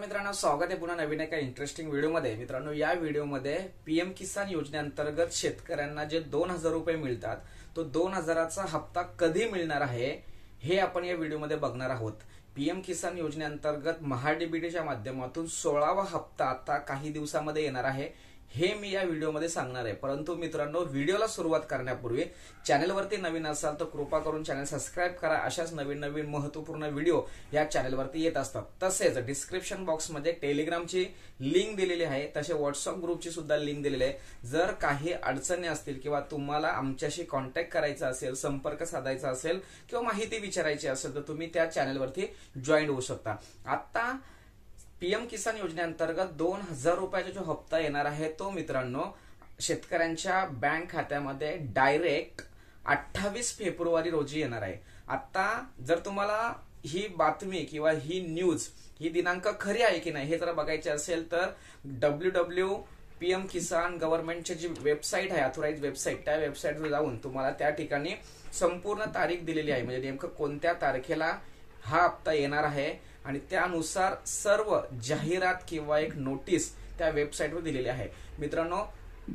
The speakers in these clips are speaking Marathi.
मित्रांनो, स्वागत आहे पुन्हा नवीन एका इंटरेस्टिंग व्हिडिओमध्ये। मित्रांनो, या व्हिडिओमध्ये पीएम किसान योजनेअंतर्गत शेतकऱ्यांना जे 2000 रुपये मिळतात तो 2000चा हप्ता कधी मिळणार आहे हे आपण या व्हिडिओमध्ये बघणार आहोत। पीएम किसान योजनेअंतर्गत महाडीबीटीच्या माध्यमातून 16वा हप्ता आता काही दिवसांमध्ये येणार आहे हे मी या व्हिडिओमध्ये सांगणार आहे। परंतु मित्रांनो, व्हिडिओला सुरुवात करण्यापूर्वी चॅनलवरती नवीन असाल तर कृपा करून चॅनल सबस्क्राइब करा। अशाच नवीन नवीन महत्त्वपूर्ण व्हिडिओ या चॅनलवरती येत असतात। तसेच डिस्क्रिप्शन बॉक्समध्ये टेलिग्रामची लिंक दिलेली आहे, तसे व्हॉट्सअप ग्रुपची सुद्धा लिंक दिलेली आहे। जर काही अडचणी असतील किंवा तुम्हाला आमच्याशी कॉन्टॅक्ट करायचा असेल, संपर्क साधायचा असेल किंवा माहिती विचारायची असेल तर तुम्ही त्या चॅनलवरती जॉईन होऊ शकता। आता पीएम किसान योजनेअंतर्गत 2000 रुपयाचा जो हप्ता येणार आहे तो मित्रांनो शेतकऱ्यांच्या बँक खात्यामध्ये डायरेक्ट 28 फेब्रुवारी रोजी येणार आहे। आता जर तुम्हाला ही बातमी किंवा ही न्यूज ही दिनांक खरी आहे की नाही हे जर बघायचे असेल तर www.pm किसान गव्हर्नमेंटची जी वेबसाईट आहे, ऑथोराइज वेबसाईट, त्या वेबसाईटवर जाऊन तुम्हाला त्या ठिकाणी संपूर्ण तारीख दिलेली आहे, म्हणजे नेमकं कोणत्या तारखेला हा हप्ता येणार आहे आणि त्यानुसार सर्व जाहिरात किंवा एक नोटीस त्या वेबसाईटवर दिलेली आहे। मित्रांनो,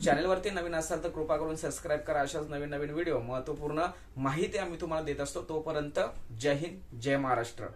चॅनलवरती नवीन असाल तर कृपा करून सबस्क्राइब करा। अशाच नवीन नवीन व्हिडिओ, महत्त्वपूर्ण माहिती आम्ही तुम्हाला देत असतो। तोपर्यंत जय हिंद, जय महाराष्ट्र।